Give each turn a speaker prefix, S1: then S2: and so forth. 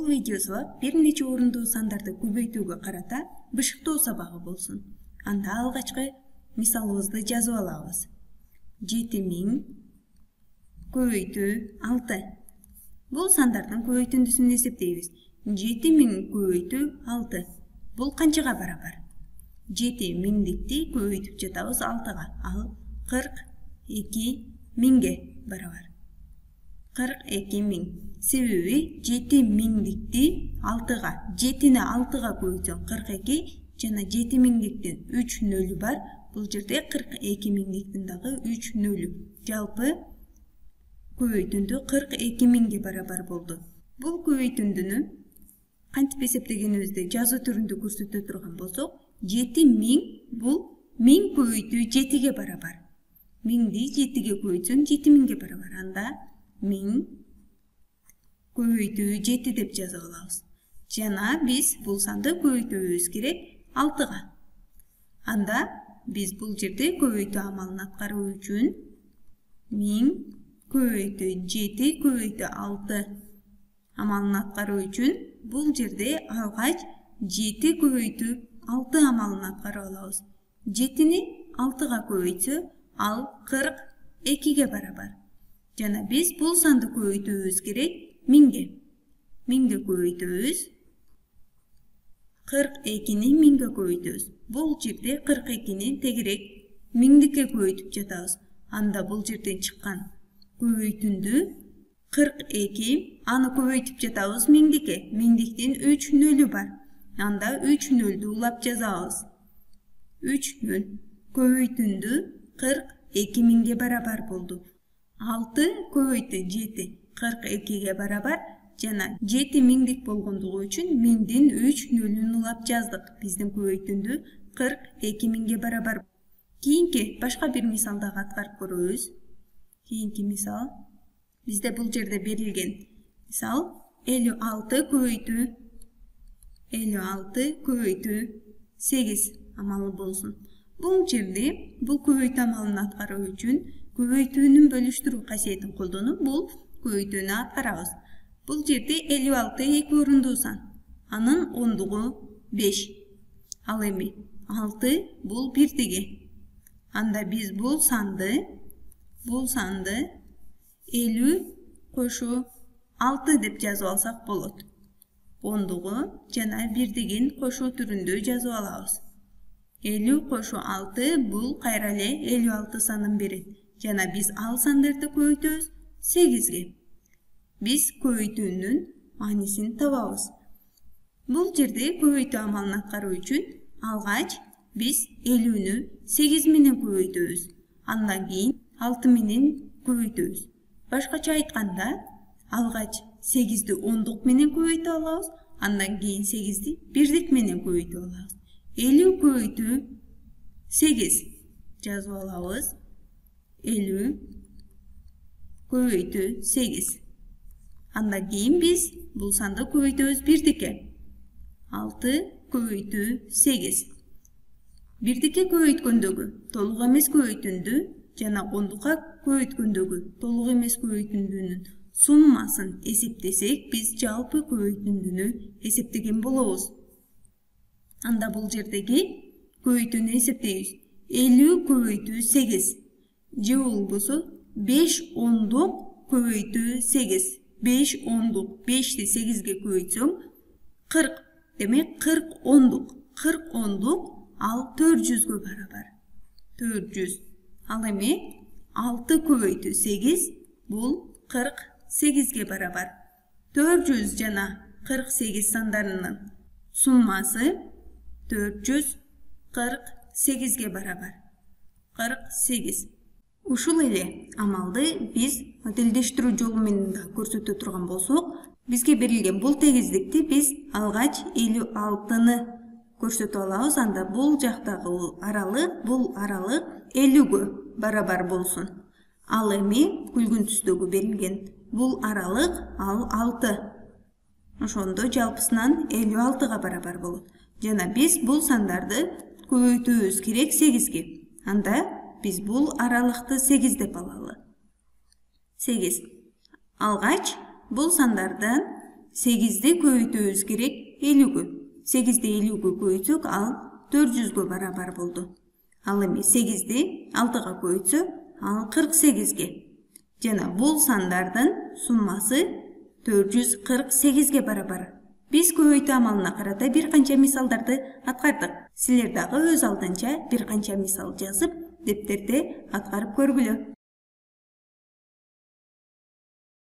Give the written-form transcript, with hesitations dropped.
S1: Бул видеосу бир нече орунду сандарды көбөйтүүгө карата бышыктоо сабагы болсун. Анда алгачкы мисалыбызды жазып алабыз. 7000 көбөйтүү 6. Бул сандардын көбөйтүндүсүн эсептейбиз. 7000 көбөйтүү 6. Бул канчага барабар? 7000дикти көбөйтүп жатабыз 6га. Ал 42000ге барабар. 42000. Себеби 7000дикти 6га, 7-ни 6га көбөйтсөң 42 жана 7000диктин 3 нөлү бар. Бул жерде 42000диктин дагы 3 нөлү. Жалпы көбөйтүндү 42000ге барабар болду. Бул көбөйтүндүнү кантип эсептегенибизди жазуу түрүндө көрсөтө турган болсок, 7000 бул 1000 көбөйтүү 7ге барабар. 1000ди 7ге көбөйтсөң 7000ге барабар. Анда 1000 көбөйтүү 7 деп жазып алабыз. Жана биз бул санды көбөйтүүбүз керек 6га. Анда биз бул жерде көбөйтүү амалын аткаруу үчүн 1000 көбөйтүү 7 көбөйтүү 6 амалын аткаруу үчүн бул жерде алгач 7 көбөйтүү 6 амалын аткарып алабыз. 7-ни 6га көбөйтсө, ал 42ге барабар. Жана биз бул санды көбөйтүүбүз керек 1000ге. 1000ге көбөйтөбүз. 42-ни 1000ге көбөйтөбүз. Бул жерде 42-ни тегерек 1000дикке көбөйтүп жатабыз. Анда бул жерден чыккан көбөйтүндү 42, аны көбөйтүп жатабыз 1000дикке. 1000диктин 3 нөлү бар. Анда 3 нөлдү улап жазабыз. 3 нөл көбөйтүндү 42000ге барабар болду. 6 көбөйтүү 7 42ге барабар жана 7000дик болгондугу үчүн 1000дин 3 нөлүн улап жаздык. Биздин көбөйтүндү 42000ге барабар. Кийинки башка бир мисалды аткарып көрөбүз. Кийинки мисал бизде бул жерде берилген мисал 56 көбөйтүү 8 амалы болсун. Бул жерде бул көбөйтүү амалын аткаруу үчүн көбөйтүүнүн бөлүштүрүү касиетин колдонуп бул көбөйтүүнү аткарабыз. Бул жерде 56 2 орундуу сан. Анын ондугу 5. Ал эми 6 бул бирдиги. Анда биз бул санды 50 кошу 6 деп жазып алсак болот. Ондугу жана бирдигин кошуу түрүндө жазып алабыз. 50 кошу 6 бул кайра эле 56 санын берет. Жана биз ал сандарды көбөйтөбүз 8ге. Биз көбөйтүүнүн маанисин табабыз. Бул жерде көбөйтүү амалын аткаруу үчүн алгач биз 50-нү 8 менен көбөйтөбүз. Андан кийин 6 менен көбөйтөбүз. Башкача айтканда, алгач 8-ди ондук менен көбөйтүп алабыз, андан кийин 8-ди бирдик менен көбөйтүп алабыз. 50 көбөйтүү 8 жазып алабыз. 50 көбөйтүү 8. Андан кийин биз бул санды көбөйтөбүз бирдикке. 6 көбөйтүү 8. Бирдикке көбөйткөндөгү толук эмес көбөйтүндү жана ондукка көбөйткөндөгү толук эмес көбөйтүндүнүн суммасын эсептесек, биз жалпы көбөйтүндүнү эсептеген болобуз. Анда бул жердеги көбөйтүүнү эсептейбиз. 50 көбөйтүү 8 же болбосо 5 ондук көбөйтүү 8. 5 ондук 5-ти 8ге көбөйтсөң 40. Демек 40 ондук. 40 ондук ал 400гө барабар. 400. Ал эми 6 көбөйтүү 8 бул 48ге барабар. 400 жана 48 сандарынын суммасы 448ге барабар. 48. Ушул эле амалды биз модельдештирүү жолу менен да көрсөтө турган болсок, бизге берилген бул тегиздикти биз алгач 56-ны көрсөтө алабыз. Анда бул жактагы бул аралык 50гө барабар болсун. Ал эми күлгүн түстөгү берилген бул аралык ал 6. Ошондо жалпысынан 56га барабар болот. Жана биз бул сандарды көбөйтүүбүз керек 8ге. Анда биз бул аралыкты 8 деп алалы. 8. Алгач бул сандардан 8'de көбөйтөбүз керек 50'gü. 8'de 50'gü көбөйтсөк, ал 400'gө барабар болду. Ал эми 8'de 6'га көбөйтсөк, ал 48'ге. Жана бул сандардын суммасы 448'ге барабар. Биз көбөйтүү амалына карата бир канча мисалдарды аткардык. Силер дагы өз алдынча бир канча мисал жазып, дептерде аткарып көргүлө.